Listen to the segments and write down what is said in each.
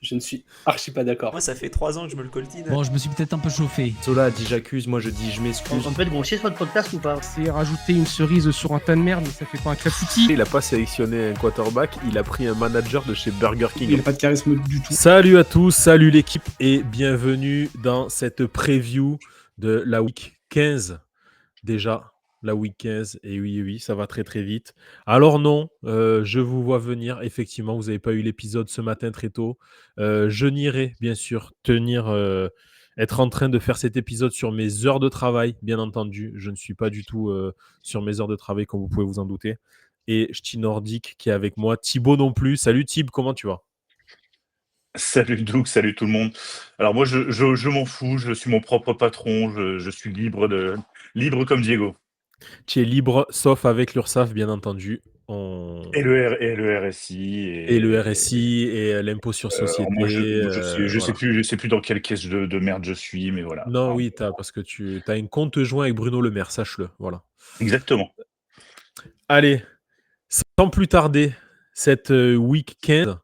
Je ne suis archi pas d'accord. Moi, ça fait 3 ans que je me le coltine. Bon, je me suis peut-être un peu chauffé. Sola dit j'accuse, moi je dis je m'excuse. On peut être grossier sur le podcast ou pas? C'est rajouter une cerise sur un tas de merde, mais ça fait pas un clafoutis. Il a pas sélectionné un quarterback, il a pris un manager de chez Burger King. Il n'a pas de charisme du tout. Salut à tous, salut l'équipe et bienvenue dans cette preview de la week 15. Déjà, la week 15, et oui, ça va très très vite. Alors non, je vous vois venir, effectivement, vous n'avez pas eu l'épisode ce matin très tôt. Je n'irai bien sûr être en train de faire cet épisode sur mes heures de travail, bien entendu. Je ne suis pas du tout sur mes heures de travail, comme vous pouvez vous en douter. Et Ch'ti Nordique qui est avec moi, Thibaut non plus. Salut Thib, comment tu vas? Salut Doug, salut tout le monde. Alors moi je m'en fous, je suis mon propre patron, je suis libre comme Diego. Tu es libre, sauf avec l'URSSAF, bien entendu. On... Et le RSI Et le RSI et l'impôt sur société. moi je voilà. sais plus dans quelle caisse de merde je suis, mais voilà. Non, Enfin, oui, parce que tu as un compte joint avec Bruno Le Maire, sache-le. Voilà. exactement. Allez, sans plus tarder, cette week 15,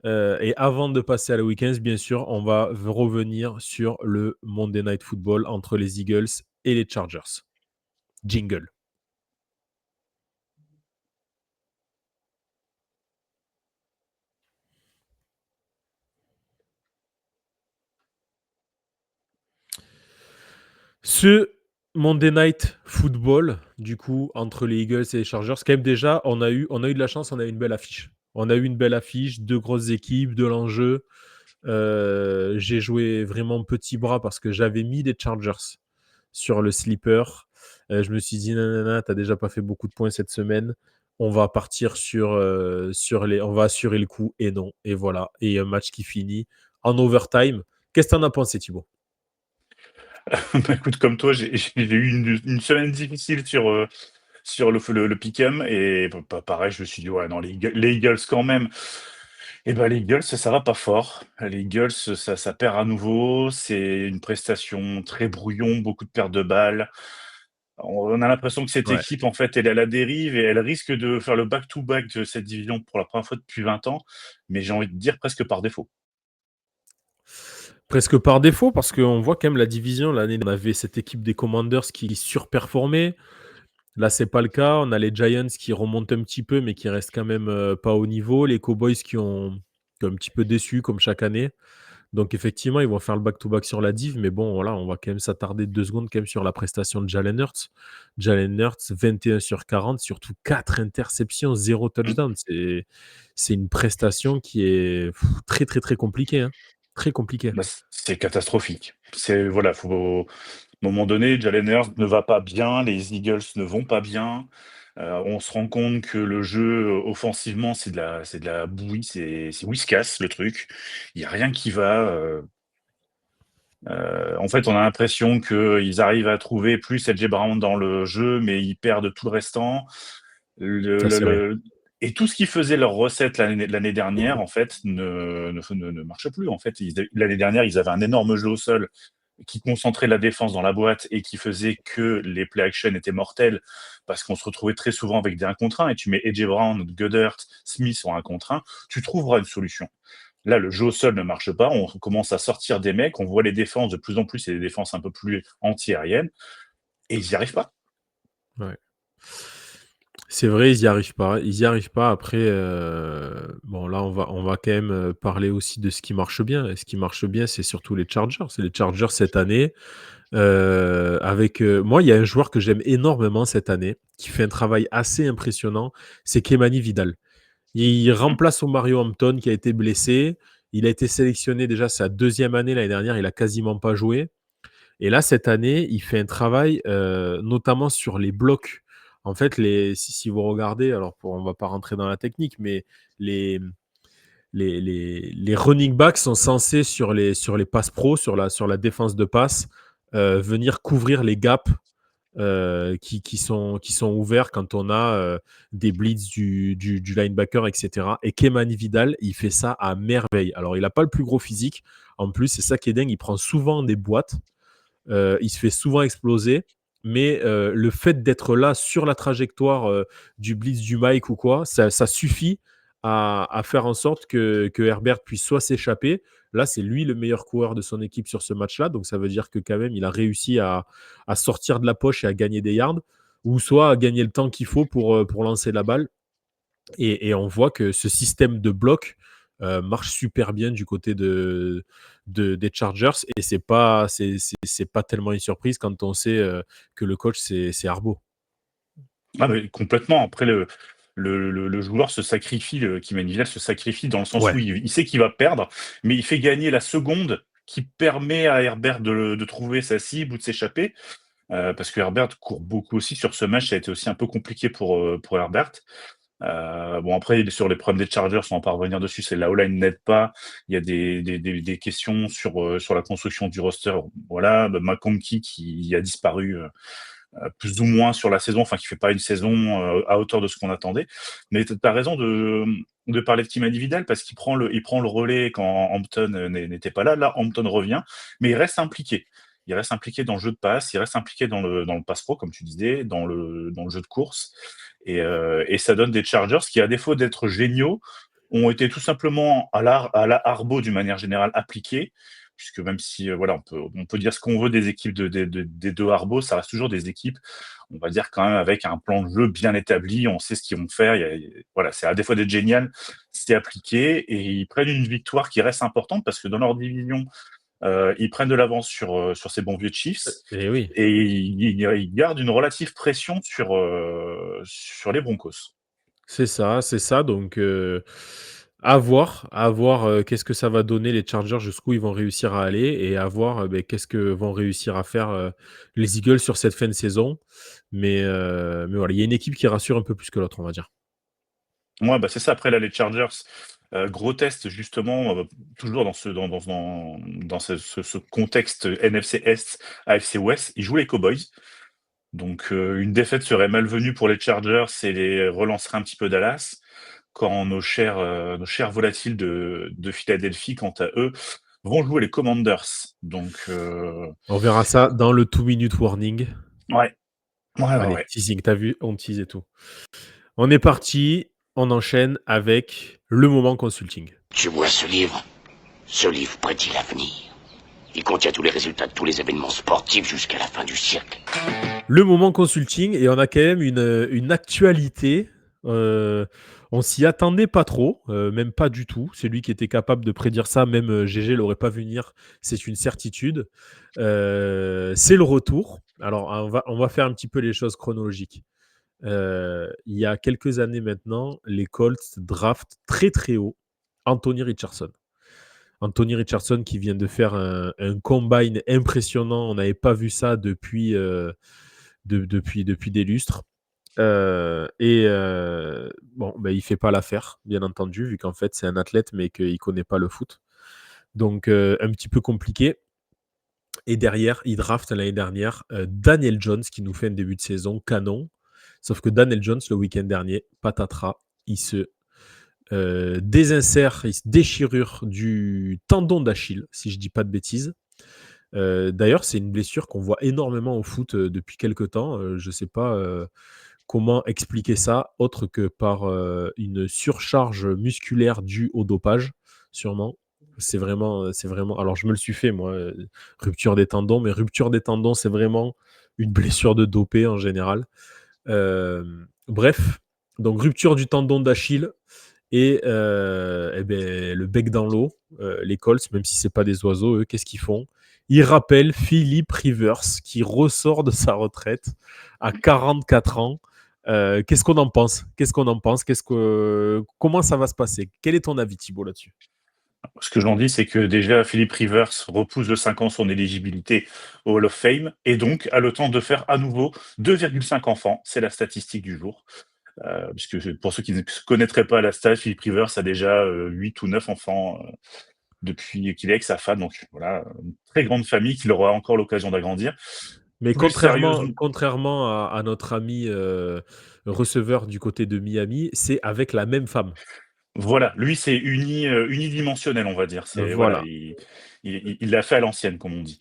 et avant de passer à la week 15, bien sûr, on va revenir sur le Monday Night Football entre les Eagles et les Chargers. Jingle. Ce Monday Night Football, du coup, entre les Eagles et les Chargers, quand même déjà, on a eu de la chance, on a eu une belle affiche. On a eu une belle affiche, deux grosses équipes, de l'enjeu. J'ai joué vraiment petit bras parce que j'avais mis les Chargers sur le sleeper. Je me suis dit, nanana, t'as déjà pas fait beaucoup de points cette semaine. On va partir on va assurer le coup. Et non. Et voilà. Et un match qui finit en overtime. Qu'est-ce que t'en as pensé, Thibaut? Bah, écoute, comme toi, j'ai eu une semaine difficile sur le pick-em et pareil, je me suis dit ouais non les Eagles quand même. Et ben les Eagles, ça va pas fort. Les Eagles, ça perd à nouveau. C'est une prestation très brouillon, beaucoup de pertes de balles. On a l'impression que cette Ouais. équipe, en fait, elle est à la dérive et elle risque de faire le back-to-back de cette division pour la première fois depuis 20 ans, mais j'ai envie de dire presque par défaut. Presque par défaut, parce qu'on voit quand même la division. L'année, on avait cette équipe des Commanders qui surperformait. Là, c'est pas le cas. On a les Giants qui remontent un petit peu, mais qui restent quand même pas au niveau. Les Cowboys qui ont un petit peu déçu, comme chaque année. Donc, effectivement, ils vont faire le back-to-back sur la div. Mais bon, voilà, on va quand même s'attarder 2 secondes quand même sur la prestation de Jalen Hurts. Jalen Hurts, 21 sur 40, surtout 4 interceptions, 0 touchdown. C'est une prestation qui est très, très, très compliquée, hein. Très compliquée. Bah, c'est catastrophique. C'est voilà, faut à un moment donné, Jalen Hurts ne va pas bien, les Eagles ne vont pas bien. On se rend compte que le jeu, offensivement, c'est de la bouillie, c'est whiskas le truc. Il y a rien qui va, en fait, on a l'impression qu'ils arrivent à trouver plus A.J. Brown dans le jeu, mais ils perdent tout le restant. Ça, c'est vrai. Et tout ce qui faisait leur recette l'année dernière, en fait, ne marche plus. En fait, l'année dernière, ils avaient un énorme jeu au sol qui concentrait la défense dans la boîte et qui faisait que les play action étaient mortels parce qu'on se retrouvait très souvent avec des 1 contre 1 et tu mets A.J. Brown, Goddard, Smith en 1 contre 1, tu trouveras une solution. Là, le jeu au sol ne marche pas, on commence à sortir des mecs, on voit les défenses de plus en plus, c'est des défenses un peu plus anti-aériennes et ils n'y arrivent pas. Ouais. C'est vrai, ils n'y arrivent pas. Ils n'y arrivent pas. Après, bon, là, on va quand même parler aussi de ce qui marche bien. Et ce qui marche bien, c'est surtout les Chargers. C'est les Chargers cette année. Moi, il y a un joueur que j'aime énormément cette année, qui fait un travail assez impressionnant, c'est Kemani Vidal. Il remplace Mario Hampton qui a été blessé. Il a été sélectionné déjà sa deuxième année l'année dernière. Il a quasiment pas joué. Et là, cette année, il fait un travail, notamment sur les blocs. En fait, si vous regardez, alors on ne va pas rentrer dans la technique, mais les, les running backs sont censés, sur les passes pro, sur la défense de passe, venir couvrir les gaps qui sont ouverts quand on a des blitz du linebacker, etc. Et Kemani Vidal, il fait ça à merveille. Alors, il n'a pas le plus gros physique. En plus, c'est ça qui est dingue, il prend souvent des boîtes. Il se fait souvent exploser, mais le fait d'être là sur la trajectoire du blitz du Mike ou quoi, ça suffit à faire en sorte que Herbert puisse soit s'échapper. Là, c'est lui le meilleur coureur de son équipe sur ce match-là. Donc, ça veut dire que quand même, il a réussi à sortir de la poche et à gagner des yards, ou soit à gagner le temps qu'il faut pour lancer la balle. Et on voit que ce système de bloc marche super bien du côté des Chargers. Et c'est pas tellement une surprise quand on sait que le coach, c'est Harbaugh. Ah, mais complètement. Après, le joueur se sacrifie, Kimani Vidal se sacrifie dans le sens où Ouais. il sait qu'il va perdre, mais il fait gagner la seconde qui permet à Herbert de trouver sa cible ou de s'échapper. Parce que Herbert court beaucoup aussi sur ce match, ça a été aussi un peu compliqué pour Herbert. Bon, après, sur les problèmes des Chargers, on va pas revenir dessus, c'est la O-line n'aide pas. Il y a des questions sur la construction du roster. Voilà, McConkey qui a disparu plus ou moins sur la saison, enfin qui fait pas une saison à hauteur de ce qu'on attendait. Mais tu as raison de parler de Kimani Vidal parce qu'il prend le relais quand Hampton n'était pas là. Là, Hampton revient, mais il reste impliqué. Il reste impliqué dans le jeu de passe, il reste impliqué dans le pass pro, comme tu disais, dans le jeu de course. Et ça donne des Chargers qui, à défaut d'être géniaux, ont été tout simplement à la Harbaugh d'une manière générale appliqués. Puisque même si voilà, on peut dire ce qu'on veut des équipes des deux Harbaugh, ça reste toujours des équipes, on va dire quand même avec un plan de jeu bien établi, on sait ce qu'ils vont faire. Voilà, c'est à défaut d'être génial, c'est appliqué et ils prennent une victoire qui reste importante parce que dans leur division, ils prennent de l'avance sur ces bons vieux Chiefs Et oui. et ils gardent une relative pression sur les Broncos. C'est ça. Donc, à voir, qu'est-ce que ça va donner les Chargers, jusqu'où ils vont réussir à aller et à voir qu'est-ce que vont réussir à faire les Eagles sur cette fin de saison. Mais voilà, il y a une équipe qui rassure un peu plus que l'autre, on va dire. Ouais, bah c'est ça. Après, là, les Chargers, gros test, justement, toujours dans ce contexte NFC Est, AFC Ouest, ils jouent les Cowboys. Donc, une défaite serait malvenue pour les Chargers et les relancerait un petit peu Dallas. Quand nos chers volatiles de Philadelphie, quant à eux, vont jouer les Commanders. Donc, On verra ça dans le 2-minute warning. ouais. Allez, Ouais. teasing, t'as vu? On tease et tout. On est parti, on enchaîne avec le moment consulting. Tu vois ce livre? Ce livre prédit l'avenir. Il contient tous les résultats de tous les événements sportifs jusqu'à la fin du siècle. Le moment consulting, et on a quand même une actualité. On s'y attendait pas trop, même pas du tout. C'est lui qui était capable de prédire ça, même GG l'aurait pas vu venir, c'est une certitude. C'est le retour. Alors, on va faire un petit peu les choses chronologiques. Il y a quelques années maintenant, les Colts draftent très très haut Anthony Richardson. Anthony Richardson qui vient de faire un combine impressionnant. On n'avait pas vu ça depuis des lustres. Bon, il fait pas l'affaire, bien entendu, vu qu'en fait c'est un athlète mais qu'il connaît pas le foot. Donc un petit peu compliqué. Et derrière, il draft l'année dernière Daniel Jones qui nous fait un début de saison canon. Sauf que Daniel Jones, le week-end dernier, patatras, il se désinsère, il se déchirure du tendon d'Achille, si je dis pas de bêtises. D'ailleurs, c'est une blessure qu'on voit énormément au foot depuis quelques temps. Je ne sais pas comment expliquer ça, autre que par une surcharge musculaire due au dopage, sûrement. C'est vraiment. Alors, je me le suis fait, moi, rupture des tendons, mais rupture des tendons, c'est vraiment une blessure de dopé en général. Bref, donc rupture du tendon d'Achille et le bec dans l'eau. Les Colts, même si c'est pas des oiseaux, eux, qu'est-ce qu'ils font? Ils rappellent Philip Rivers qui ressort de sa retraite à 44 ans. Qu'est-ce qu'on en pense? Comment ça va se passer? Quel est ton avis, Thibaut, là-dessus? Ce que j'en dis, c'est que déjà, Philippe Rivers repousse de 5 ans son éligibilité au Hall of Fame et donc a le temps de faire à nouveau 2,5 enfants. C'est la statistique du jour. Puisque pour ceux qui ne connaîtraient pas la stat, Philippe Rivers a déjà 8 ou 9 enfants depuis qu'il est avec sa femme. Donc voilà, une très grande famille qu'il aura encore l'occasion d'agrandir. Mais Plus sérieusement, contrairement à notre ami receveur du côté de Miami, c'est avec la même femme. voilà, lui c'est unidimensionnel, on va dire. C'est voilà, Voilà. il l'a fait à l'ancienne, comme on dit.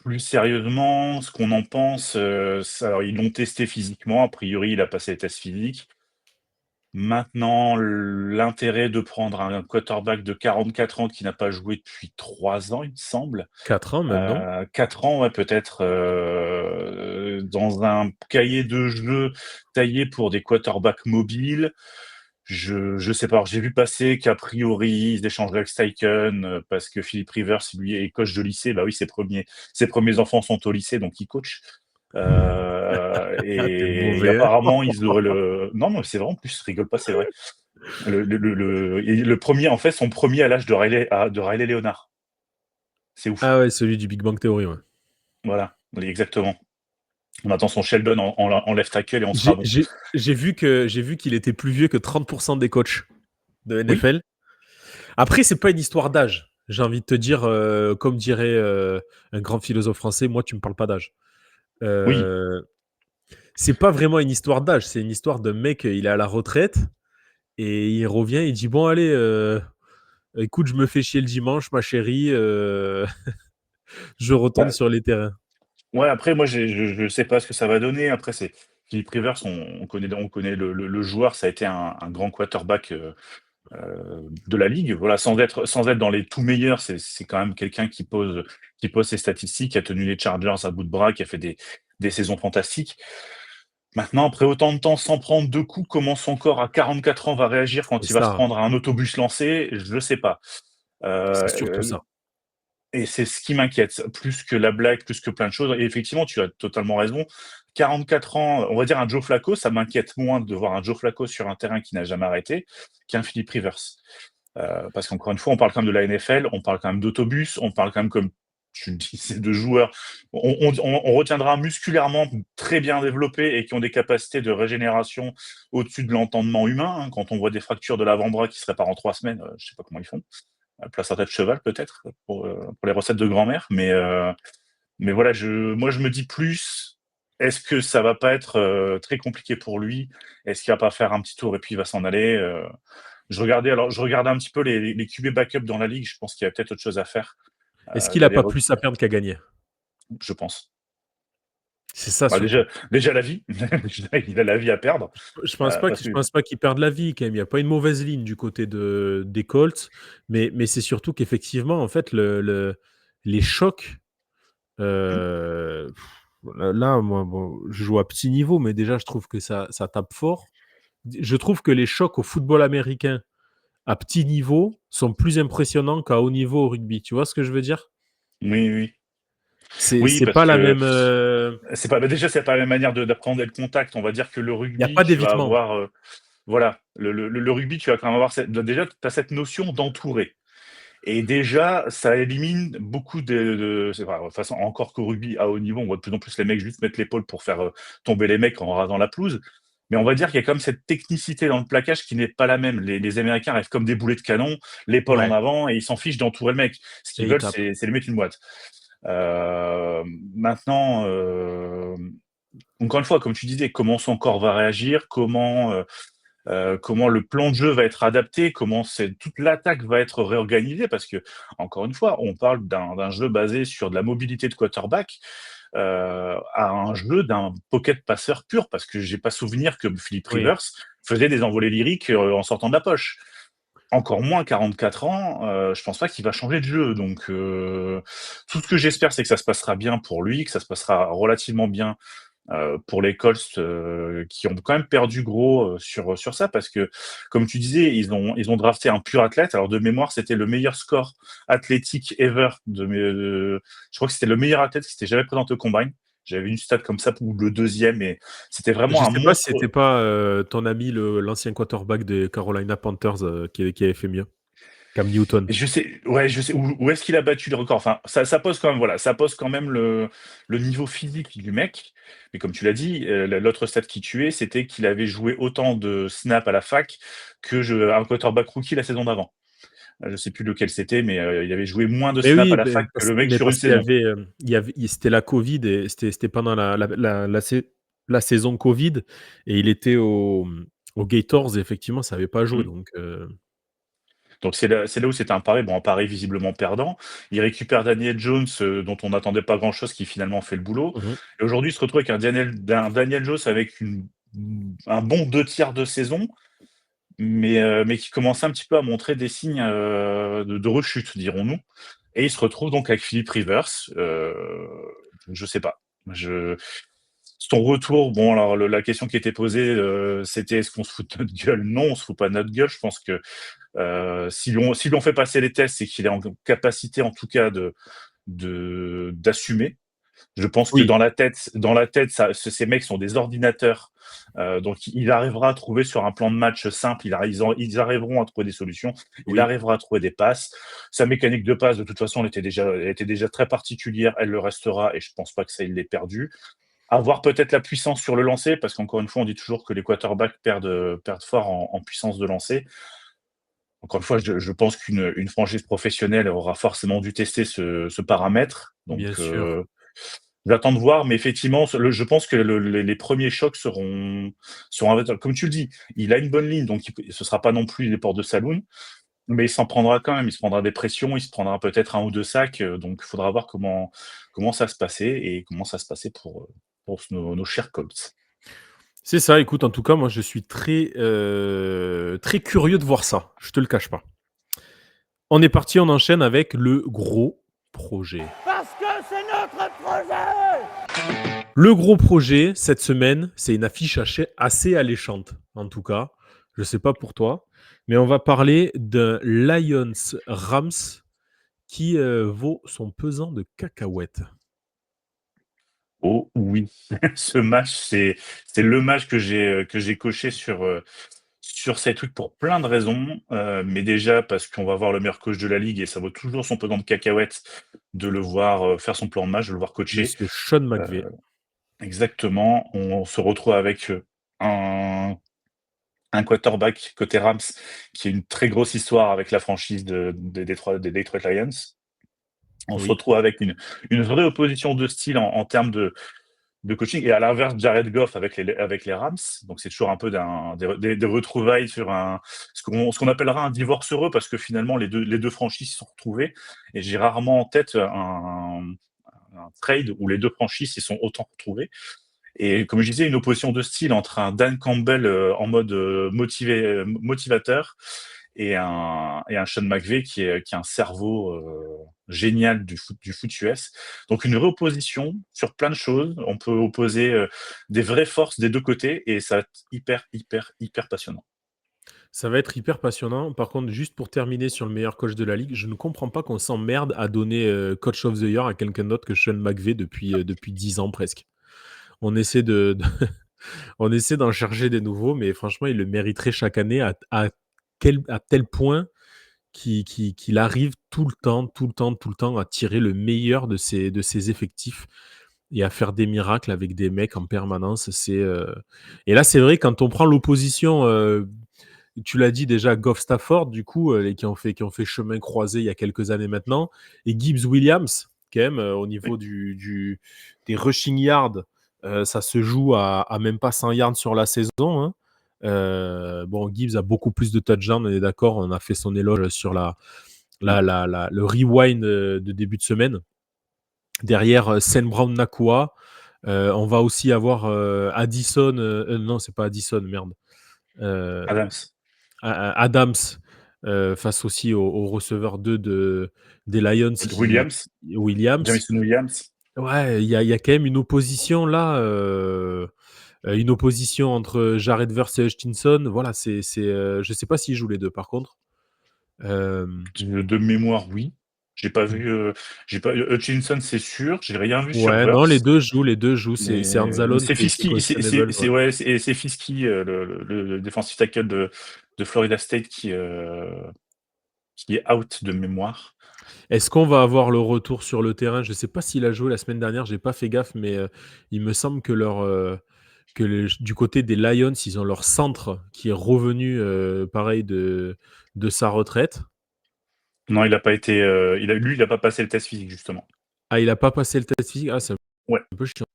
Plus sérieusement, ce qu'on en pense, alors ils l'ont testé physiquement. A priori, il a passé les tests physiques. Maintenant, l'intérêt de prendre un quarterback de 44 ans qui n'a pas joué depuis 3 ans, il me semble. 4 ans même, non? 4 ans, ouais, peut-être, dans un cahier de jeu taillé pour des quarterbacks mobiles. Je sais pas. Alors, j'ai vu passer qu'a priori, ils échangeraient avec Steichen, parce que Philip Rivers, lui, est coach de lycée. Bah oui, ses premiers enfants sont au lycée, donc il coach. Ah, t'es Et mauvais, hein. apparemment, ils auraient le. Non, non, c'est vrai, en plus, je rigole pas, c'est vrai. Le premier, en fait, son premier à l'âge de Riley Leonard. C'est ouf. Ah ouais, celui du Big Bang Theory, ouais. Voilà, exactement. On attend son Sheldon en left tackle et on sera J'ai bon. j'ai j'ai vu qu'il était plus vieux que 30% des coachs de Oui, NFL. Après, c'est pas une histoire d'âge. J'ai envie de te dire, comme dirait un grand philosophe français, moi, tu me parles pas d'âge. oui. Euh, c'est pas vraiment une histoire d'âge, c'est une histoire d'un mec, il est à la retraite et il revient, il dit bon, allez, écoute, je me fais chier le dimanche, ma chérie, je retourne Bah, sur les terrains. ouais, après, moi, je sais pas ce que ça va donner. Après, c'est Philip Rivers, on connaît le joueur, ça a été un grand quarterback de la ligue. Voilà, sans être dans les tout meilleurs, c'est quand même quelqu'un qui pose ses statistiques, qui a tenu les Chargers à bout de bras, qui a fait des saisons fantastiques. Maintenant, après autant de temps sans prendre de coups, comment son corps à 44 ans va réagir C'est quand il va se ça, prendre un autobus lancé? Je sais pas. c'est surtout Euh, ça. et c'est ce qui m'inquiète, plus que la blague, plus que plein de choses. Et effectivement, tu as totalement raison. 44 ans, on va dire un Joe Flacco, ça m'inquiète moins de voir un Joe Flacco sur un terrain qui n'a jamais arrêté qu'un Philip Rivers. Parce qu'encore une fois, on parle quand même de la NFL, on parle quand même d'autobus, on parle quand même, comme tu le disais, de joueurs. On retiendra musculairement très bien développés et qui ont des capacités de régénération au-dessus de l'entendement humain, hein. Quand on voit des fractures de l'avant-bras qui se réparent en 3 semaines, je sais pas comment ils font. Placenta de cheval peut-être pour les recettes de grand-mère, mais voilà, moi je me dis plus, est-ce que ça va pas être très compliqué pour lui? Est-ce qu'il va pas faire un petit tour et puis il va s'en aller? Je regardais un petit peu les QB backup dans la ligue. Je pense qu'il y a peut-être autre chose à faire. Est-ce qu'il a D'aller pas plus à perdre qu'à gagner? je pense. C'est ça Bah, surtout. déjà la vie. Il a la vie à perdre. Parce Je que pense pas qu'ils perdent la vie quand même. Il y a pas une mauvaise ligne du côté des Colts, mais c'est surtout qu'effectivement, en fait, les chocs, heu, là, moi, bon, je joue à petit niveau, mais déjà, je trouve que ça tape fort. Je trouve que les chocs au football américain à petit niveau sont plus impressionnants qu'à haut niveau au rugby. Tu vois ce que je veux dire? oui, oui. Oui, C'est parce pas la que même, déjà, c'est pas la même manière d'apprendre le contact. On va dire que le il y a rugby, pas tu vas d'évitement. avoir, voilà, le rugby, tu vas quand même avoir déjà, tu as cette notion d'entourer. Et déjà, ça élimine beaucoup c'est pas, de toute façon, encore qu'au rugby à haut niveau, on voit de plus en plus les mecs juste mettre l'épaule pour faire tomber les mecs en rasant la pelouse. Mais on va dire qu'il y a quand même cette technicité dans le plaquage qui n'est pas la même. Les Américains arrivent comme des boulets de canon, l'épaule en Ouais, avant, et ils s'en fichent d'entourer le mec. Ce qu'ils et ils veulent, tapent. c'est lui mettre une boîte. Maintenant, encore une fois, comme tu disais, comment son corps va réagir, comment le plan de jeu va être adapté, comment toute l'attaque va être réorganisée, parce que, encore une fois, on parle d'un jeu basé sur de la mobilité de quarterback, à un jeu d'un pocket passeur pur, parce que j'ai pas souvenir que Philip Oui. Rivers faisait des envolées lyriques en sortant de la poche. Encore moins 44 ans, je pense pas qu'il va changer de jeu. Donc, tout ce que j'espère, c'est que ça se passera bien pour lui, que ça se passera relativement bien pour les Colts, qui ont quand même perdu gros sur ça, parce que, comme tu disais, ils ont drafté un pur athlète. Alors, de mémoire, c'était le meilleur score athlétique ever. Je crois que c'était le meilleur athlète qui s'était jamais présenté au combine. J'avais une stat comme ça, ou le deuxième, et c'était Je vraiment un sais pas si c'était monstre. pas ton ami, l'ancien quarterback des Carolina Panthers, qui avait fait mieux. Cam Newton. Et je sais, ouais, je sais où est-ce qu'il a battu le record. Enfin, ça pose quand même, voilà, ça pose quand même le niveau physique du mec. Mais comme tu l'as dit, l'autre stat qui tuait, c'était qu'il avait joué autant de snaps à la fac que un quarterback rookie la saison d'avant. Je sais plus lequel c'était, mais il avait joué moins de Mais snaps à oui, la fac que le mec mais sur une parce qu'il y saison. avait, c'était la Covid et c'était pendant la saison Covid et il était aux Gators et effectivement, ça avait pas joué Mm. donc Donc c'est là où c'était un pari, bon, un pari visiblement perdant. Il récupère Daniel Jones, dont on n'attendait pas grand-chose, qui finalement fait le boulot. mmh mh. Et aujourd'hui, il se retrouve avec un Daniel Jones avec un bon 2 tiers de saison. mais qui commençait un petit peu à montrer des signes de rechute, dirons-nous. Et il se retrouve donc avec Philippe Rivers. Je sais pas. Son retour, bon, alors la question qui était posée, c'était est-ce qu'on se fout de notre gueule? Non, on se fout pas de notre gueule. Je pense que si l'on fait passer les tests, c'est qu'il est en capacité, en tout cas, d'assumer. Je pense que Oui. dans la tête, ces mecs sont des ordinateurs. Donc, il arrivera à trouver sur un plan de match simple, ils arriveront à trouver des solutions. Il Oui. arrivera à trouver des passes. Sa mécanique de passe, de toute façon, elle était déjà très particulière. Elle le restera et je pense pas que ça, il l'ait perdu. Avoir peut-être la puissance sur le lancer, parce qu'encore une fois, on dit toujours que les quarterbacks perdent fort en puissance de lancer. Encore une fois, je pense qu'une franchise professionnelle aura forcément dû tester ce paramètre. Donc, Bien sûr. j'attends de voir, mais effectivement, je pense que les premiers chocs seront comme tu le dis, il a une bonne ligne, donc ce sera pas non plus les portes de saloon, mais il s'en prendra quand même. Il se prendra des pressions, il se prendra peut-être 1 ou 2 sacs. Donc, il faudra voir comment ça se passait et comment ça se passait pour nos chers Colts. C'est ça, écoute, en tout cas, moi, je suis très, très curieux de voir ça. Je te le cache pas. On est parti, on enchaîne avec le gros projet. Parce que c'est notre projet! Le gros projet, cette semaine, c'est une affiche assez alléchante, en tout cas. Je sais pas pour toi, mais on va parler d'un Lions-Rams qui vaut son pesant de cacahuètes. Oh oui, ce match, c'est le match que j'ai coché sur ces trucs pour plein de raisons. Mais déjà parce qu'on va voir le meilleur coach de la ligue et ça vaut toujours son pesant de cacahuètes de le voir faire son plan de match, de le voir coacher. Monsieur Sean McVay. Exactement. On se retrouve avec un quarterback côté Rams qui a une très grosse histoire avec la franchise des Detroit Lions. On se Oui. retrouve avec une vraie opposition de style en termes de coaching, et à l'inverse, Jared Goff avec les Rams. Donc c'est toujours un peu des retrouvailles sur ce qu'on appellera un divorce heureux, parce que finalement les deux franchises se sont retrouvées, et j'ai rarement en tête un trade où les deux franchises s'y sont autant retrouvées. Et comme je disais, une opposition de style entre un Dan Campbell en mode motivateur et un Sean McVay qui est un cerveau génial du foot US. Donc une réopposition sur plein de choses. On peut opposer des vraies forces des deux côtés et ça va être hyper passionnant. Ça va être hyper passionnant. Par contre, juste pour terminer sur le meilleur coach de la ligue, je ne comprends pas qu'on s'emmerde à donner Coach of the Year à quelqu'un d'autre que Sean McVay depuis 10 ans presque. On essaie on essaie d'en chercher des nouveaux, mais franchement, il le mériterait chaque année à tel point qu'il arrive tout le temps à tirer le meilleur de ses effectifs et à faire des miracles avec des mecs en permanence. Et là, c'est vrai, quand on prend l'opposition, tu l'as dit déjà, Goff Stafford, du coup, qui ont fait chemin croisé il y a quelques années maintenant, et Gibbs Williams, quand même, au niveau des rushing yards, ça se joue à même pas 100 yards sur la saison, hein. Bon, Gibbs a beaucoup plus de touchdowns, on est d'accord, on a fait son éloge sur le rewind de début de semaine. Derrière, Saint Brown Nakua, on va aussi avoir Addison, non, c'est pas Addison, merde. Adams, face aussi au receveur 2 des Lions. Williams. Jameson Williams. Ouais, il y a quand même une opposition là, une opposition entre Jared Verse et Hutchinson. Voilà, je sais pas s'ils jouent les deux par contre. De mémoire, oui. J'ai pas vu. Hutchinson, c'est sûr. J'ai rien vu sur Ouais, Verse. non, les deux jouent. C'est Anzalone c'est qui est Fiski, questionable, ouais. c'est Fiski, le defensive tackle de Florida State qui est out de mémoire. Est-ce qu'on va avoir le retour sur le terrain? Je sais pas s'il a joué la semaine dernière, j'ai pas fait gaffe, mais il me semble que du côté des Lions, ils ont leur centre qui est revenu, pareil de sa retraite. Non, il a pas été. Il a pas passé le test physique, justement. Ah, il a pas passé le test physique? Ah, c'est Ouais. un peu chiant,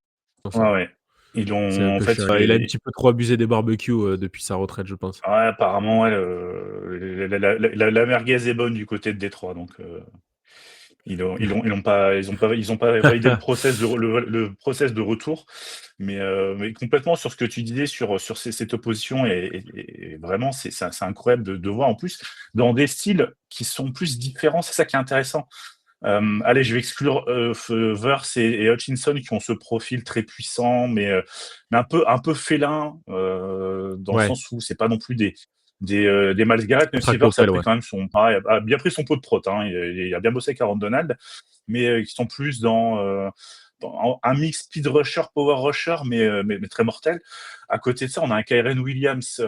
ça. Ouais. Ils l'ont. C'est un En peu fait, chiant. Il a un petit peu trop abusé des barbecues depuis sa retraite, je pense. ouais, apparemment, ouais, la merguez est bonne du côté de Détroit, donc. Ils ont pas validé le process le process de retour, mais complètement sur ce que tu disais sur cette opposition et vraiment c'est incroyable de voir en plus dans des styles qui sont plus différents. C'est ça qui est intéressant. Allez, je vais exclure Verse et Hutchinson qui ont ce profil très puissant, mais un peu félin dans le Ouais, sens où c'est pas non plus des Miles Garrett, même si Verse a Tractopelle, pris ouais. quand même pareil, a bien pris son pot de prot, hein, il a bien bossé avec Aaron Donald, mais qui sont plus dans un mix speed rusher, power rusher, mais très mortel. À côté de ça, on a un Kyren Williams,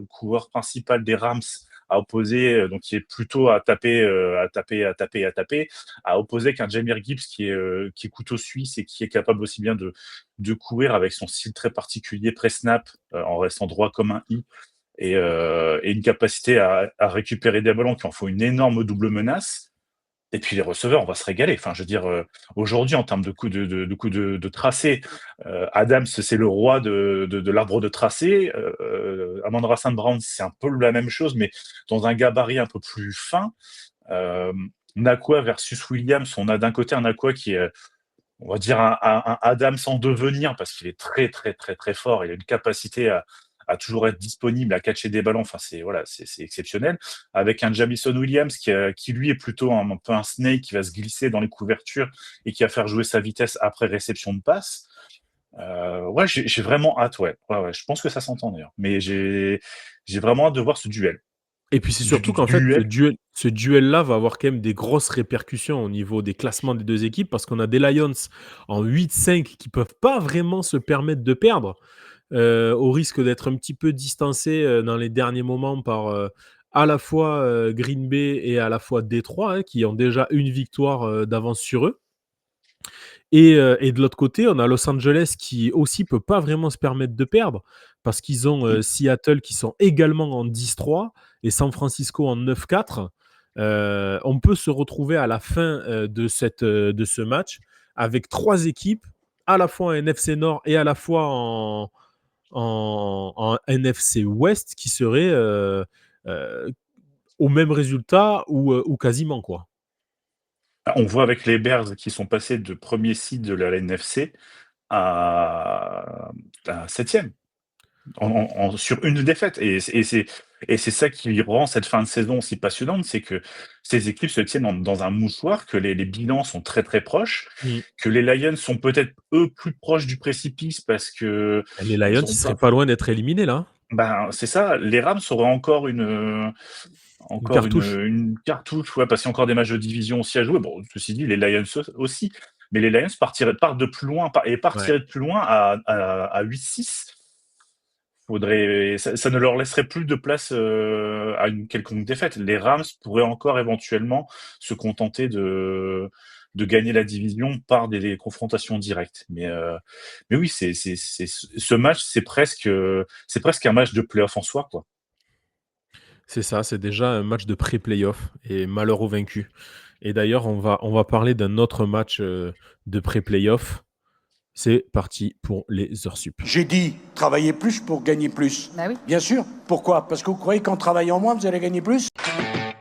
coureur principal des Rams, à opposer, donc qui est plutôt à taper, à opposer qu'un Jahmyr Gibbs qui est couteau suisse et qui est capable aussi bien de courir avec son style très particulier pré-snap, en restant droit comme un i, et une capacité à récupérer des ballons qui en font une énorme double menace. Et puis les receveurs, on va se régaler. Enfin, je veux dire, aujourd'hui, en termes de coups de tracé, Adams, c'est le roi de l'arbre de tracé. Amon-Ra St. Brown, c'est un peu la même chose, mais dans un gabarit un peu plus fin. Euh, Nakua versus Williams, on a d'un côté un Nakua qui est, on va dire, un Adams en devenir, parce qu'il est très, très, très, très fort. Il a une capacité à toujours être disponible, à catcher des ballons. Enfin, c'est exceptionnel. Avec un Jamison Williams qui lui est plutôt un peu un snake qui va se glisser dans les couvertures et qui va faire jouer sa vitesse après réception de passe. Ouais, j'ai vraiment hâte, ouais. Ouais, je pense que ça s'entend d'ailleurs. Mais j'ai vraiment hâte de voir ce duel. Et puis c'est Du surtout qu'en fait, duel. ce duel-là va avoir quand même des grosses répercussions au niveau des classements des deux équipes parce qu'on a des Lions en 8-5 qui peuvent pas vraiment se permettre de perdre, au risque d'être un petit peu distancés dans les derniers moments par à la fois Green Bay et à la fois Détroit, hein, qui ont déjà une victoire d'avance sur eux. Et de l'autre côté, on a Los Angeles qui aussi peut pas vraiment se permettre de perdre parce qu'ils ont Seattle qui sont également en 10-3 et San Francisco en 9-4. On peut se retrouver à la fin de ce match avec trois équipes, à la fois en NFC Nord et à la fois en NFC Ouest, qui seraient euh, au même résultat ou quasiment, quoi. On voit avec les Bears qui sont passés de premier seed de la NFC à 7e sur une défaite. Et c'est ça qui rend cette fin de saison si passionnante, c'est que ces équipes se tiennent dans un mouchoir, que les bilans sont très très proches, Mm. que les Lions sont peut-être eux plus proches du précipice parce que Les ils Lions, ils ont seraient pas. pas loin d'être éliminés là, hein. Ben c'est ça. Les Rams auraient encore Une encore cartouche. une cartouche, ouais, parce qu'il y a encore des matchs de division aussi à jouer. Bon, ceci dit, les Lions aussi, mais les Lions partent de plus loin et Ouais. partiraient de plus loin à 8-6. Ça ne leur laisserait plus de place à une quelconque défaite. Les Rams pourraient encore éventuellement se contenter de gagner la division par des confrontations directes. Mais oui, ce match, c'est presque un match de playoff en soi, quoi. C'est ça, c'est déjà un match de pré-playoff et malheur au vaincu. Et d'ailleurs, on va parler d'un autre match de pré-playoff. C'est parti pour les heures sup. J'ai dit travailler plus pour gagner plus. Bah oui. Bien sûr. Pourquoi? Parce que vous croyez qu'en travaillant moins, vous allez gagner plus?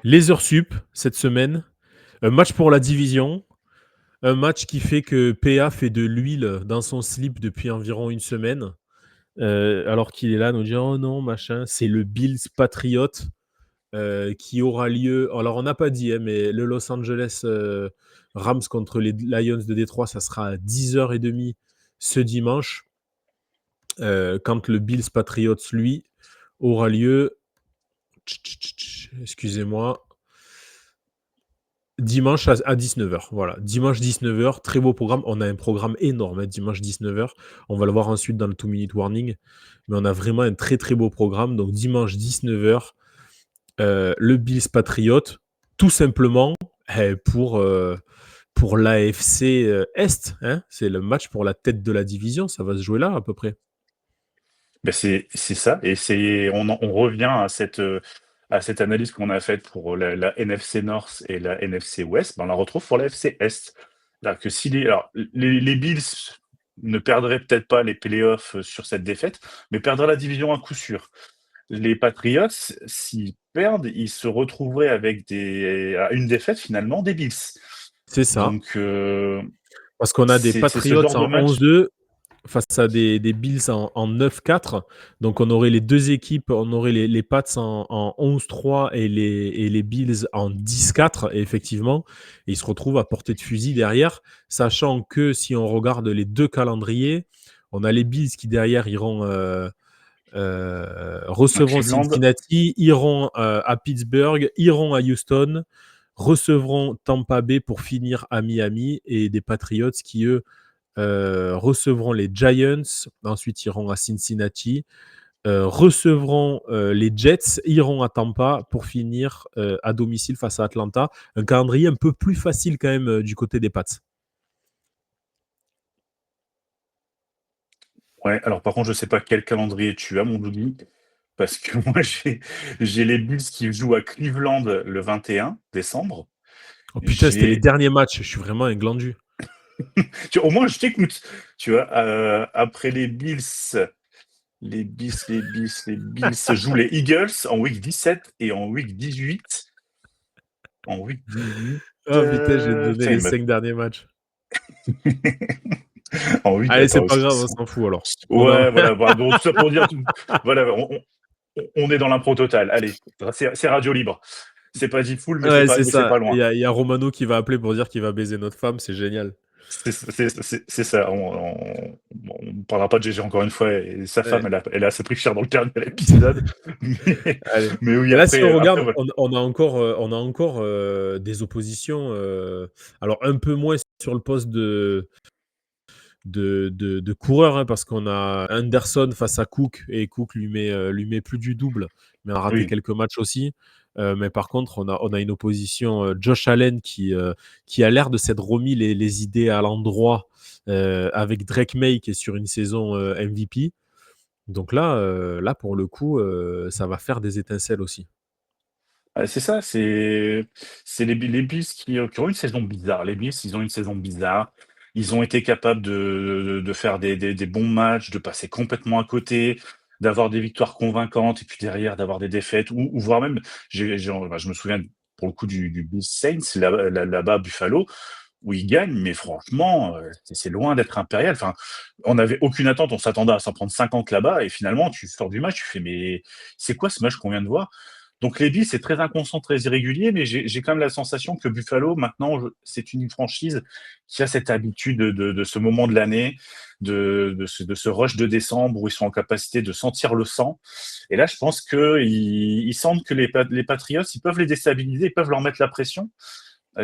Les heures sup, cette semaine, un match pour la division, un match qui fait que PA fait de l'huile dans son slip depuis environ une semaine, alors qu'il est là à nous dire « Oh non, machin », c'est le Bills Patriot qui aura lieu. Alors, on n'a pas dit, hein, mais le Los Angeles Rams contre les Lions de Détroit, ça sera à 10h30 ce dimanche. Quand le Bills Patriots, lui, aura lieu. Excusez-moi. Dimanche à 19h. Voilà. Dimanche 19h, très beau programme. On a un programme énorme, hein, dimanche 19h. On va le voir ensuite dans le 2-minute warning. Mais on a vraiment un très très beau programme. Donc, dimanche 19h, le Bills Patriot, tout simplement pour l'AFC Est. Hein, c'est le match pour la tête de la division. Ça va se jouer là à peu près. Ben c'est ça, et on revient à cette analyse qu'on a faite pour la NFC North et la NFC West, ben on la retrouve pour la NFC Est. C'est-à-dire que si les Bills ne perdraient peut-être pas les playoffs sur cette défaite, mais perdraient la division à coup sûr. Les Patriots, s'ils perdent, ils se retrouveraient avec à une défaite finalement des Bills. C'est ça. Donc, Parce qu'on a des c'est ce Patriots genre de en match. 11-2 face à des Bills en 9-4. Donc on aurait les deux équipes, on aurait les Pats en 11-3 et les Bills en 10-4, et effectivement. Et ils se retrouvent à portée de fusil derrière, sachant que si on regarde les deux calendriers, on a les Bills qui derrière iront recevront Cleveland, Cincinnati, iront à Pittsburgh, iront à Houston, recevront Tampa Bay pour finir à Miami, et des Patriots qui, eux, recevront les Giants, ensuite iront à Cincinnati, recevront les Jets, iront à Tampa pour finir à domicile face à Atlanta. Un calendrier un peu plus facile quand même du côté des Pats. ouais, alors par contre, je sais pas quel calendrier tu as, mon Doudou, parce que moi, j'ai les Bills qui jouent à Cleveland le 21 décembre. Oh putain, c'était les J'ai, derniers matchs, je suis vraiment un glandu. au moins, je t'écoute, tu vois, après les Bills jouent les Eagles en week 17 et en week 18. En week 18, Oh putain, j'ai donné putain, les 5 derniers matchs. en week, Allez, c'est attends, pas grave, on s'en fout alors. ouais, voilà, voilà, donc tout ça pour dire, voilà, on est dans l'impro total. Allez, c'est radio libre. C'est pas dit full, mais Ouais, c'est c'est ça. pas Il loin. y a Romano qui va appeler pour dire qu'il va baiser notre femme, c'est génial. C'est ça. On parlera pas de GG encore une fois. Et sa femme, Ouais. elle a assez pris cher dans le dernier épisode. Mais, Allez. mais oui, Et là, si on après regarde, voilà. on a encore des oppositions. Alors, un peu moins sur le poste de coureur, hein, parce qu'on a Anderson face à Cook, et Cook lui met plus du double, mais on a raté Oui. quelques matchs aussi. Mais par contre, on a une opposition, Josh Allen qui a l'air de s'être remis les idées à l'endroit, avec Drake May qui est sur une saison MVP. Donc là, pour le coup, ça va faire des étincelles aussi. C'est ça. C'est les Bills qui ont une saison bizarre. Les Bills, ils ont une saison bizarre. Ils ont été capables de faire des bons matchs, de passer complètement à côté, d'avoir des victoires convaincantes, et puis derrière d'avoir des défaites, ou voire même, je me souviens pour le coup du Bills Saints là-bas à Buffalo, où ils gagnent, mais franchement, c'est loin d'être impérial. Enfin, on n'avait aucune attente, on s'attendait à s'en prendre 50 là-bas, et finalement, tu sors du match, tu fais, mais c'est quoi ce match qu'on vient de voir? Donc les Bills, c'est très inconstant, très irrégulier, mais j'ai quand même la sensation que Buffalo, maintenant, c'est une franchise qui a cette habitude de ce moment de l'année, de ce rush de décembre où ils sont en capacité de sentir le sang. Et là, je pense qu'ils sentent que les Patriots, ils peuvent les déstabiliser, ils peuvent leur mettre la pression.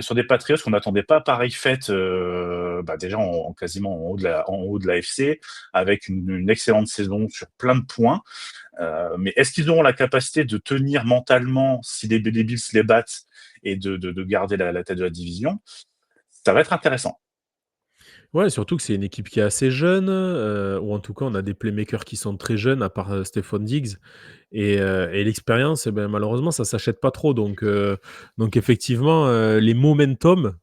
Sur des Patriots qu'on n'attendait pas à pareille fête, déjà quasiment en haut de la FC, avec une excellente saison sur plein de points. Mais est-ce qu'ils auront la capacité de tenir mentalement si les Bills les battent et de garder la tête de la division? Ça va être intéressant. Ouais, surtout que c'est une équipe qui est assez jeune, ou en tout cas, on a des playmakers qui sont très jeunes, à part Stephon Diggs. Et l'expérience, eh ben, malheureusement, ça s'achète pas trop. Donc effectivement, les momentum,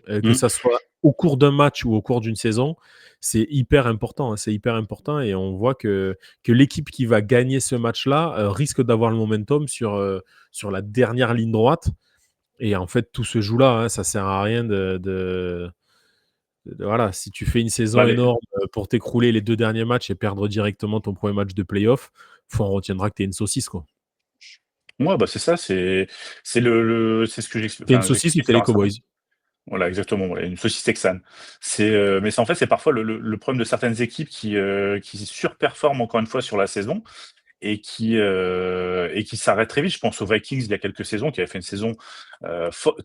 que Mm. ça soit au cours d'un match ou au cours d'une saison, c'est hyper important, hein, c'est hyper important, et on voit que l'équipe qui va gagner ce match-là risque d'avoir le momentum sur la dernière ligne droite. Et en fait, tout se joue là, hein, ça sert à rien voilà, si tu fais une saison Allez. énorme pour t'écrouler les 2 derniers matchs et perdre directement ton premier match de play-off, on retiendra que tu es une saucisse, quoi. Ouais, c'est ça, c'est ce que Tu es une enfin, saucisse ou tu es j'expliquais les à un certain. Cowboys. Voilà, exactement, voilà, une saucisse texane. Mais c'est en fait, c'est parfois le problème de certaines équipes qui surperforment encore une fois sur la saison et qui s'arrête très vite. Je pense aux Vikings il y a quelques saisons, qui avaient fait une saison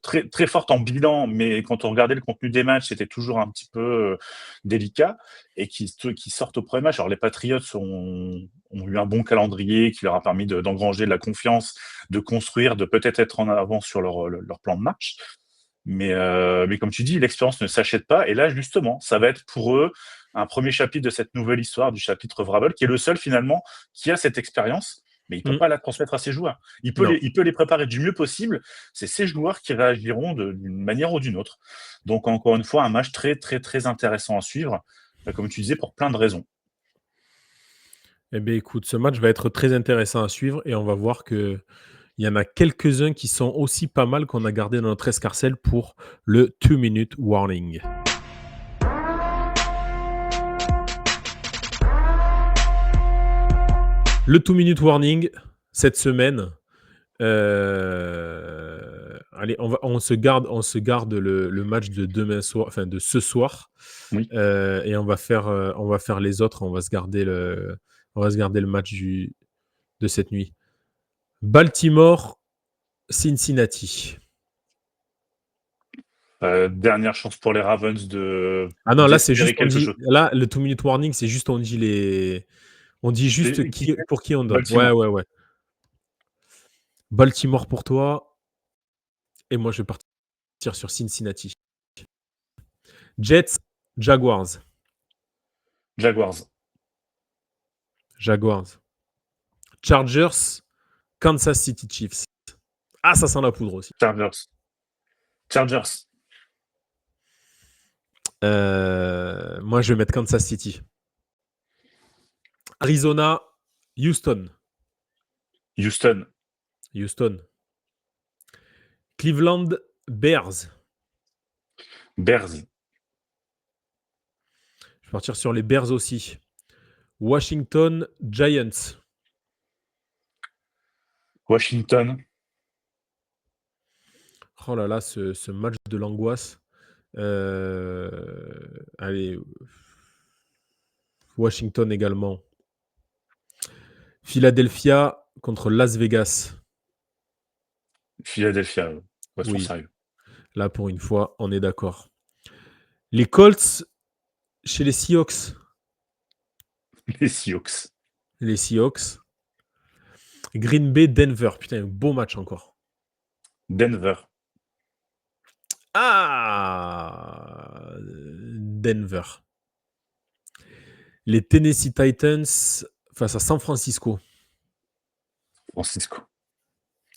très, très forte en bilan, mais quand on regardait le contenu des matchs, c'était toujours un petit peu délicat, et qui sortent au premier match. Alors les Patriots ont eu un bon calendrier qui leur a permis d'engranger de la confiance, de construire, de peut-être être en avance sur leur plan de match. Mais comme tu dis, l'expérience ne s'achète pas. Et là, justement, ça va être pour eux un premier chapitre de cette nouvelle histoire, du chapitre Vrabel, qui est le seul finalement qui a cette expérience, mais il peut Mmh. pas la transmettre à ses joueurs. Non. Il peut les préparer du mieux possible. C'est ces joueurs qui réagiront d'une manière ou d'une autre. Donc encore une fois, un match très très très intéressant à suivre, comme tu disais, pour plein de raisons. Eh beh, écoute, ce match va être très intéressant à suivre, et on va voir que Il y en a quelques-uns qui sont aussi pas mal qu'on a gardé dans notre escarcelle pour le 2-minute warning. Le 2-minute warning, cette semaine, allez, on se garde le match de demain soir, enfin de ce soir, Oui. et on va faire les autres. On va se garder le match de cette nuit. Baltimore, Cincinnati. Dernière chance pour les Ravens de. Ah non, là c'est d'espérer juste on quelque dit, chose. là le 2-minute warning, c'est juste on dit juste pour qui on donne. Baltimore. Ouais. Baltimore pour toi, et moi je vais partir sur Cincinnati. Jets, Jaguars. Jaguars. Chargers, Kansas City Chiefs. Ah, ça sent la poudre aussi. Chargers. Moi, je vais mettre Kansas City. Arizona, Houston. Cleveland, Bears. Bears. Je vais partir sur les Bears aussi. Washington, Giants. Washington. Oh là là, ce match de l'angoisse. Allez. Washington également. Philadelphia contre Las Vegas. Philadelphia. Oui. Sérieux. Là, pour une fois, on est d'accord. Les Colts chez les Seahawks. Les Seahawks. Green Bay, Denver. Putain, un beau match encore. Denver. Ah, Denver. Les Tennessee Titans face à San Francisco.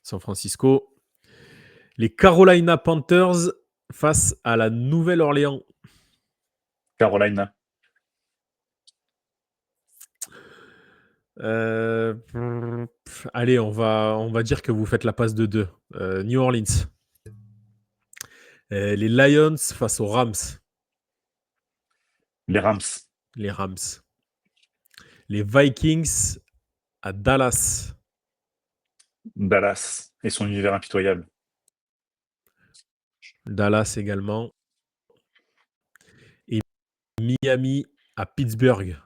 San Francisco. Les Carolina Panthers face à la Nouvelle-Orléans. Carolina. Allez, on va dire que vous faites la passe de 2. New Orleans. Les Lions face aux Rams. Les Rams. Les Vikings à Dallas. Dallas et son univers impitoyable. Dallas également. Et Miami à Pittsburgh.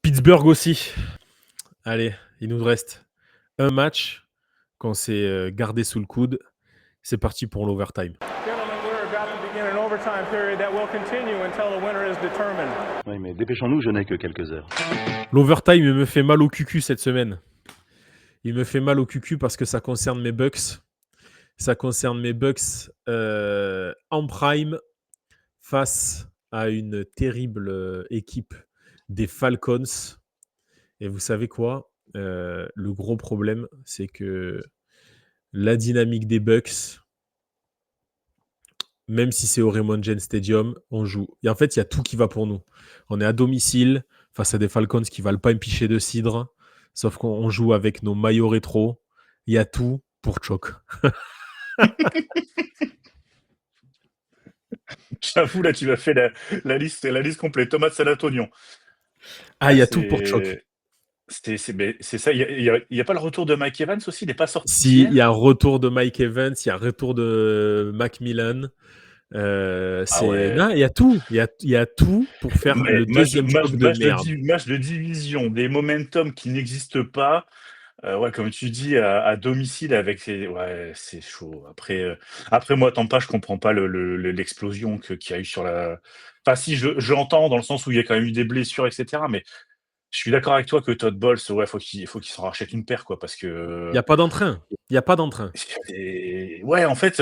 Pittsburgh aussi. Allez, il nous reste un match qu'on s'est gardé sous le coude. C'est parti pour l'overtime. Oui, mais dépêchons-nous, je n'ai que quelques heures. L'overtime, il me fait mal au cucu cette semaine. Il me fait mal au cucu parce que ça concerne mes Bucks. En prime face à une terrible équipe des Falcons. Et vous savez quoi ? Le gros problème, c'est que la dynamique des Bucks, même si c'est au Raymond James Stadium, on joue. Et en fait, il y a tout qui va pour nous. On est à domicile face à des Falcons qui ne valent pas une pichée de cidre, sauf qu'on joue avec nos maillots rétro. Il y a tout pour choc. J'avoue, là, tu m'as fait la liste complète. Tomate, salade, oignon. Ah, il y a tout pour choc. C'est ça. Il n'y a pas le retour de Mike Evans aussi? Il n'est pas sorti? Si, il y a un retour de Mike Evans, il y a un retour de Macmillan. Non, il y a tout. Il y a tout pour faire le deuxième choc de merde. Match de division, des momentum qui n'existent pas. Ouais, comme tu dis, à domicile avec ouais, c'est chaud. Après moi, Tampa, je comprends pas l'explosion qu'il y a eu sur la. Enfin, si j'entends dans le sens où il y a quand même eu des blessures, etc. Mais je suis d'accord avec toi que Todd Bowles, ouais, faut qu'il s'en rachète une paire, quoi, parce que. Il n'y a pas d'entrain. Ouais, en fait,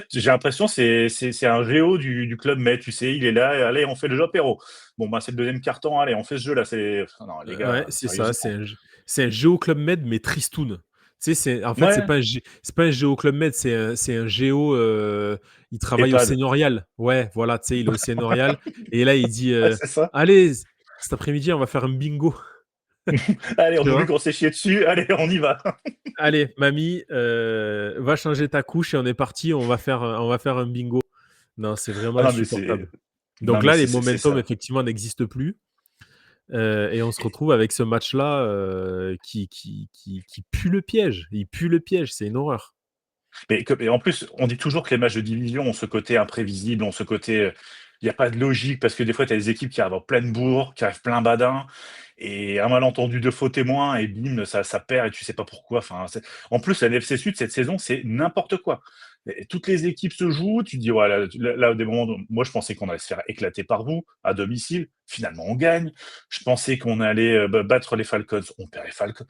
j'ai l'impression c'est un géo du club Med, tu sais, il est là, allez, on fait le jeu apéro. Bon, bah c'est le deuxième carton, allez, on fait ce jeu là. Non, les gars. Ouais, c'est ça. C'est un Géo Club Med, mais tristoun. Tu sais, en fait, Ouais. c'est pas un Géo Club Med, c'est un Géo. Il travaille EHPAD. au Seigneurial. Ouais, voilà, tu sais, il est au Seigneurial. Et là, il dit Ouais, c'est ça. allez, cet après-midi, on va faire un bingo. Allez, on Tu oublie vois? qu'on s'est chié dessus. Allez, on y va. Allez, mamie, va changer ta couche et on est parti, on va faire un bingo. Non, c'est vraiment Ah non, mais c'est insupportable. non, Donc mais là, les c'est momentum, ça. effectivement, n'existent plus. Et on se retrouve avec ce match-là qui pue le piège. Il pue le piège, c'est une horreur. Et en plus, on dit toujours que les matchs de division ont ce côté imprévisible, ont ce côté, il y a pas de logique parce que des fois, tu as des équipes qui arrivent en pleine bourre, qui arrivent plein badin et un malentendu de faux témoins et bim, ça perd et tu sais pas pourquoi. Enfin, en plus, la NFC Sud cette saison, c'est n'importe quoi. Et toutes les équipes se jouent, tu te dis: «Ouais, là, des moments moi, je pensais qu'on allait se faire éclater par vous, à domicile». Finalement, on gagne. Je pensais qu'on allait, battre les Falcons, on perd les Falcons.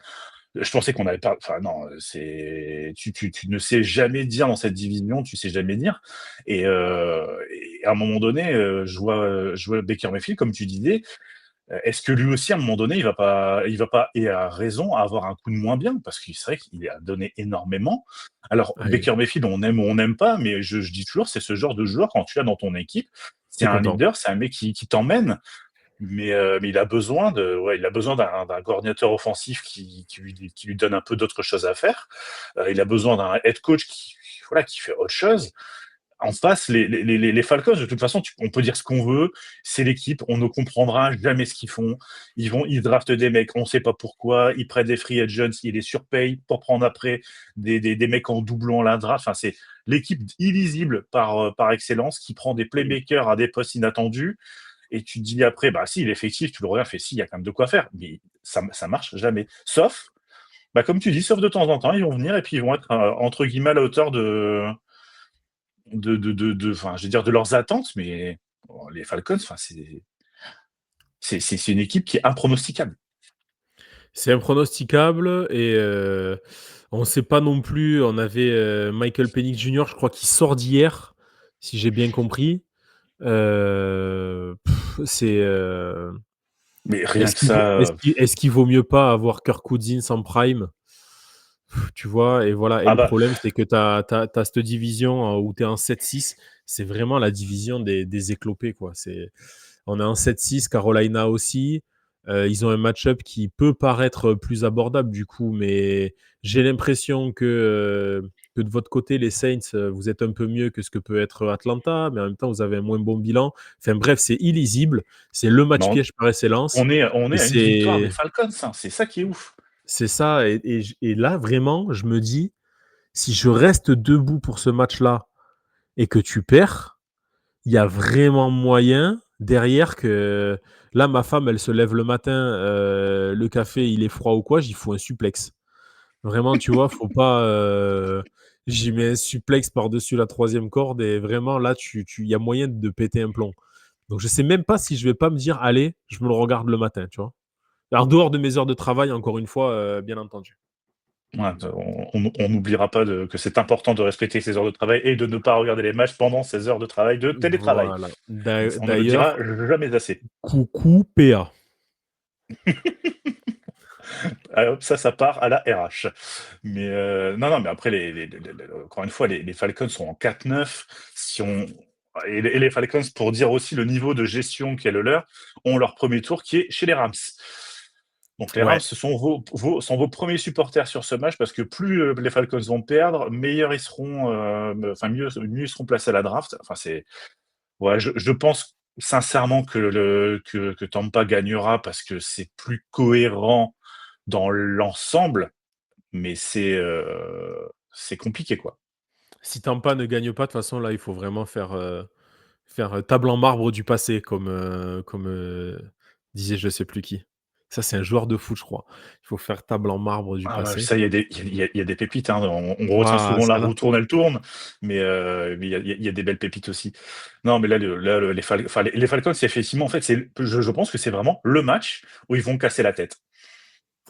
Je pensais qu'on avait pas. Enfin non, c'est tu ne sais jamais dire dans cette division, tu sais jamais dire. Et à un moment donné, je vois Baker Mayfield, comme tu disais. Est-ce que lui aussi, à un moment donné, il va pas, et a raison, avoir un coup de moins bien, parce qu'il c'est vrai qu'il a donné énormément. Alors Ouais, Baker Mayfield, on aime ou on n'aime pas, mais je dis toujours, c'est ce genre de joueur quand tu l'as dans ton équipe, c'est tu un content. leader, c'est un mec qui t'emmène. Mais il a besoin d'un coordinateur offensif qui lui donne un peu d'autres choses à faire. Il a besoin d'un head coach qui fait autre chose. En face, les Falcons, de toute façon, on peut dire ce qu'on veut, c'est l'équipe, on ne comprendra jamais ce qu'ils font. Ils draftent des mecs, on ne sait pas pourquoi, ils prennent des free agents, ils les surpayent pour prendre après des mecs en doublon à la draft. Enfin, c'est l'équipe illisible par excellence qui prend des playmakers à des postes inattendus. Et tu te dis après, bah si, l'effectif, tu le regardes, fait si, il y a quand même de quoi faire. Mais ça marche jamais. Sauf, bah, comme tu dis, sauf de temps en temps, ils vont venir et puis ils vont être, entre guillemets, à la hauteur enfin, je vais dire de leurs attentes, mais bon, les Falcons, enfin, c'est une équipe qui est impronosticable. C'est impronosticable et on ne sait pas non plus. On avait Michael Penix Jr., je crois, qui sort d'hier, si j'ai bien compris. C'est Mais rien que ça, est-ce qu'il vaut mieux pas avoir Kirk Cousins en prime? Tu vois? Et voilà. Et ah le bah, problème, c'est que tu as cette division où tu es en 7-6. C'est vraiment la division des éclopés, quoi. On est en 7-6, Carolina aussi. Ils ont un match-up qui peut paraître plus abordable du coup, mais j'ai l'impression que de votre côté, les Saints, vous êtes un peu mieux que ce que peut être Atlanta, mais en même temps, vous avez un moins bon bilan. Enfin bref, c'est illisible. C'est le match non, piège par excellence. on est Et à une victoire des Falcons, hein, c'est ça qui est ouf. c'est ça. Et là, vraiment, je me dis, si je reste debout pour ce match-là et que tu perds, il y a vraiment moyen derrière que là, ma femme, elle se lève le matin, le café, il est froid ou quoi, j'y fous un suplex. Vraiment, tu vois, faut pas. J'y mets un suplex par-dessus la troisième corde et vraiment, là, il y a moyen de péter un plomb. Donc, je sais même pas si je vais pas me dire, allez, je me le regarde le matin, tu vois. En dehors de mes heures de travail, encore une fois, bien entendu. Ouais, on n'oubliera pas que c'est important de respecter ses heures de travail et de ne pas regarder les matchs pendant ses heures de travail de télétravail. Voilà. On ne le dira D'ailleurs, jamais assez. coucou PA. Ah, hop, ça part à la RH. Mais non, non, mais après, encore une fois, les Falcons sont en 4-9. Si on... et les Falcons, pour dire aussi le niveau de gestion qui est le leur, ont leur premier tour qui est chez les Rams. Donc les Rams, Ouais. ce sont vos premiers supporters sur ce match parce que plus les Falcons vont perdre, meilleurs ils seront, enfin mieux ils seront placés à la draft. Enfin c'est, ouais, je pense sincèrement que Tampa gagnera parce que c'est plus cohérent dans l'ensemble, mais c'est compliqué quoi. Si Tampa ne gagne pas, de toute façon, là, il faut vraiment faire table en marbre du passé, comme disait je sais plus qui. Ça, c'est un joueur de foot, je crois. Il faut faire table en marbre du Ah bah, passé. ça, il y a des pépites, hein. On retient Waouh, souvent la ça là. roue tourne, elle tourne, mais il y a des belles pépites aussi. Non, mais là, les Falcons, c'est effectivement, en fait, je pense que c'est vraiment le match où ils vont casser la tête.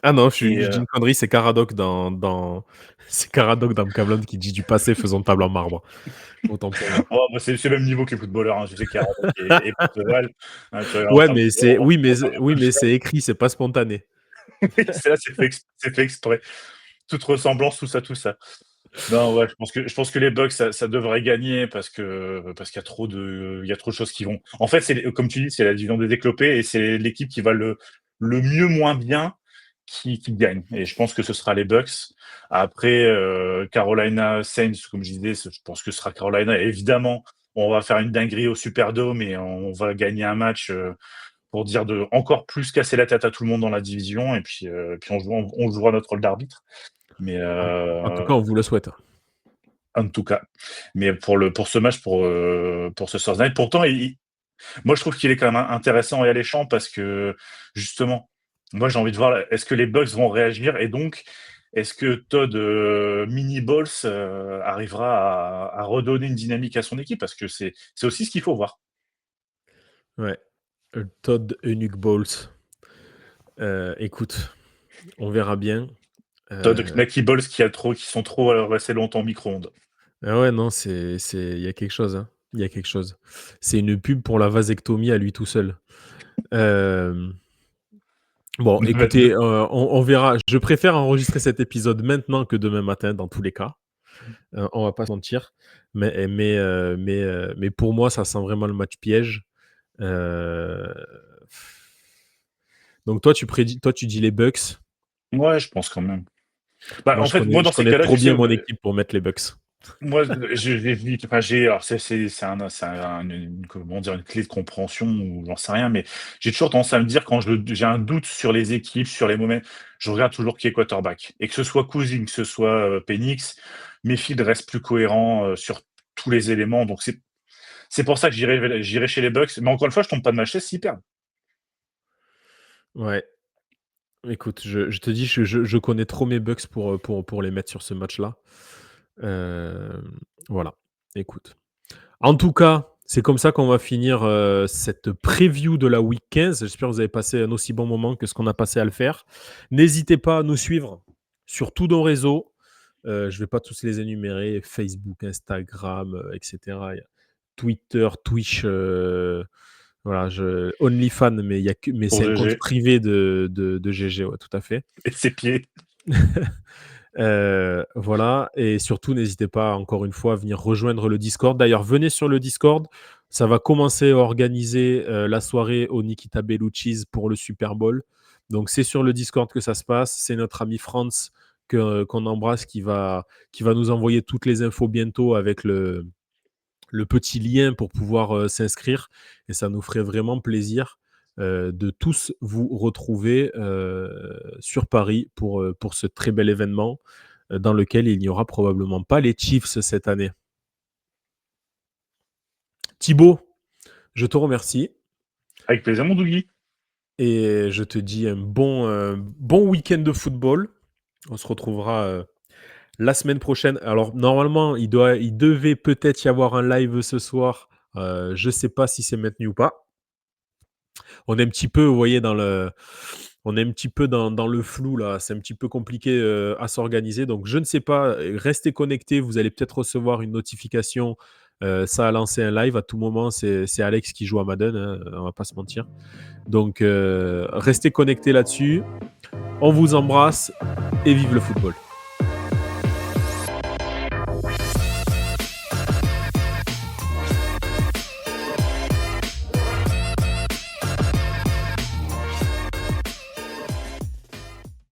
Ah non, Et je dis une connerie, c'est Caradoc c'est Caradoc dans Kaamelott qui dit: «Du passé, faisons table en marbre». Autant pour moi. oh, bah, c'est le même niveau que les footballeurs, hein. Je sais qu'il y a Aaron et Portugal, hein, tu vois, en Ouais, termes mais de c'est on oui, va mais faire le oui, mais punchline. c'est écrit, c'est pas spontané. Oui, c'est fait exprès. Toute ressemblance, tout ça, tout ça. Non, ouais, je pense que les Bucks, ça devrait gagner parce qu'il y a trop de choses qui vont. En fait, comme tu dis, c'est la division des déclopés et c'est l'équipe qui va le mieux moins bien qui gagne. Et je pense que ce sera les Bucks. Après, Carolina Saints, comme je disais, je pense que ce sera Carolina. Évidemment, on va faire une dinguerie au Superdome et on va gagner un match pour dire de encore plus casser la tête à tout le monde dans la division. Et puis on jouera notre rôle d'arbitre. Mais En tout cas, on vous le souhaite. en tout cas. Mais pour ce match, pour ce Thursday Night, pourtant, moi, je trouve qu'il est quand même intéressant et alléchant parce que, justement, moi, j'ai envie de voir, est-ce que les Bucks vont réagir et donc, est-ce que Todd Mini-Balls arrivera à redonner une dynamique à son équipe? Parce que c'est aussi ce qu'il faut voir. Ouais. Todd Eunuch Balls. Écoute, on verra bien. Todd Knacky Balls qui sont trop restés longtemps au micro-ondes. Ah ouais, non, il y a quelque chose. Hein. Il y a quelque chose. C'est une pub pour la vasectomie à lui tout seul. Bon, écoutez, on verra. Je préfère enregistrer cet épisode maintenant que demain matin, dans tous les cas. On va pas se mentir. Mais pour moi, ça sent vraiment le match piège. Donc toi, tu dis les Bucks. Ouais, je pense quand même. Bah, Moi, en fait, moi, dans je ces connais cas-là, trop tu bien sais, mon équipe pour mettre les Bucks. moi, j'évite. Enfin, alors comment dire, une clé de compréhension ou j'en sais rien, mais j'ai toujours tendance à me dire quand j'ai un doute sur les équipes, sur les moments, je regarde toujours qui est quarterback. Et que ce soit Cousins, que ce soit Penix, Mayfield reste plus cohérent sur tous les éléments. Donc c'est pour ça que j'irai chez les Bucks. Mais encore une fois, je tombe pas de ma chaise s'ils perdent. Ouais. Écoute, je te dis, je connais trop mes Bucks pour les mettre sur ce match-là. Voilà. Écoute. En tout cas, c'est comme ça qu'on va finir cette preview de la Week 15. J'espère que vous avez passé un aussi bon moment que ce qu'on a passé à le faire. N'hésitez pas à nous suivre sur tous nos réseaux. Je ne vais pas tous les énumérer. Facebook, Instagram, etc. Il y a Twitter, Twitch, voilà, OnlyFans, mais c'est un compte privé de GG, ouais, tout à fait. Et ses pieds. Voilà, et surtout n'hésitez pas encore une fois à venir rejoindre le Discord. D'ailleurs, venez sur le Discord, ça va commencer à organiser la soirée au Nikita Bellucci's pour le Super Bowl. Donc c'est sur le Discord que ça se passe. C'est notre ami Franz qu'on embrasse qui va nous envoyer toutes les infos bientôt avec le petit lien pour pouvoir s'inscrire, et ça nous ferait vraiment plaisir de tous vous retrouver sur Paris pour ce très bel événement dans lequel il n'y aura probablement pas les Chiefs cette année. Thibaut, je te remercie. Avec plaisir, mon Dougie. Et je te dis un bon week-end de football. On se retrouvera la semaine prochaine. Alors, normalement, il devait peut-être y avoir un live ce soir. Je ne sais pas si c'est maintenu ou pas. On est un petit peu, vous voyez, dans le flou là. C'est un petit peu compliqué à s'organiser. Donc, je ne sais pas. Restez connectés. Vous allez peut-être recevoir une notification. Ça a lancé un live à tout moment. C'est Alex qui joue à Madden. Hein, on va pas se mentir. Donc, restez connectés là-dessus. On vous embrasse et vive le football.